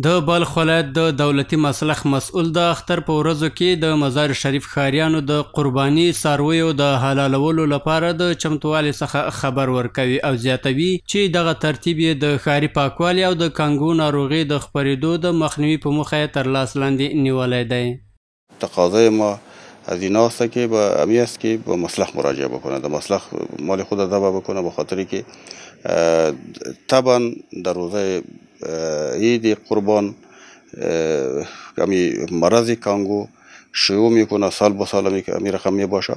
د بلخ ولایت د دولتي مسلخ مسؤل د اختر په ورځو کې د مزار شریف ښاریانو د قرباني څارویو د حلالولو لپاره د چمتووالي څخه خبر ورکوي او زیاتوي چې دغه ترتیب یې د ښاري پاکوالي او د کانګو ناروغۍ د خپرېدو د مخنیوي په موخه یې تر لاس لاندې نیولی دی. تقاضای ما از این است که به امی است که به مسلخ مراجعه بکنه. در مسلخ مال خود دبا بکنه، به خاطری که طبعا در روزه عید قربان کمی مرض کانگو شیوع میکنه، سال به سال می رقم می باشه،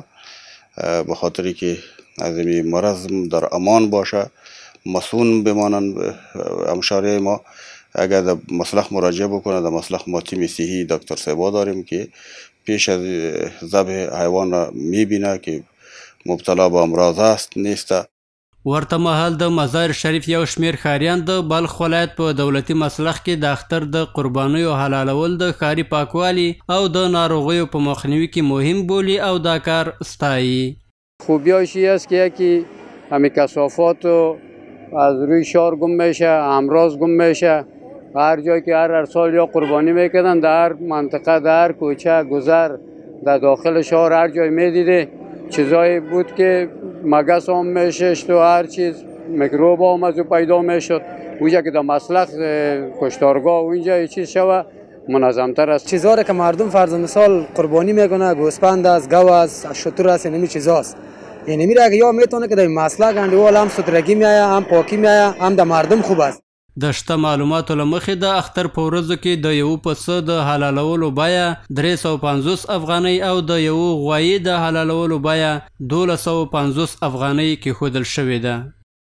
به خاطری که از این مرض در امان باشه، مسئول بمانند همشهری ما. اگر در مسلخ مراجعه بکنه، در مسلخ ما تیم صحی دکتر صاحبا داریم که پیش از ذبح حیوان را میبینه که مبتلا به امراض است نیست. ورته مهال د مزار شریف یو شمیر ښاریان د بلخ ولایت په دولتي مسلخ کې د اختر د قربانیو حلالول د ښاري پاکوالي او د ناروغیو په مخنیوي کې مهم بولي او دا کار ستایي. خوبیاش این است که یکی همه کثافات از روی شهر گم میشه، امراض گم میشه. هر جایی که هر سال یا قربانی میکردن در هر منطقه، در هر کوچه گذر، در داخل شهر هر جای میدیده چیزایی بود که مگس هم میششت و هر چیز میکروب هم از او پیدا میشد. اونجا که در مسلخ کشتارگاه و اینجا یه چیز شوه منظمتر است. چیزایی که مردم فرض مثال قربانی میکنه، گوسفند است، گاو است، شتر است، اینمی چیزاست. یعنی میره که یا میتونه که در مسلخ گندوال هم سترگی میایه، هم پاکی میایه، هم در مردم خوب است. د شته معلوماتو له مخې د اختر په ورځو کې د یو پسه د حلالولو بیه 350 افغانۍ او د یو غوایي د حلالولو بیه 1250 افغانۍ کېښودل شوې ده.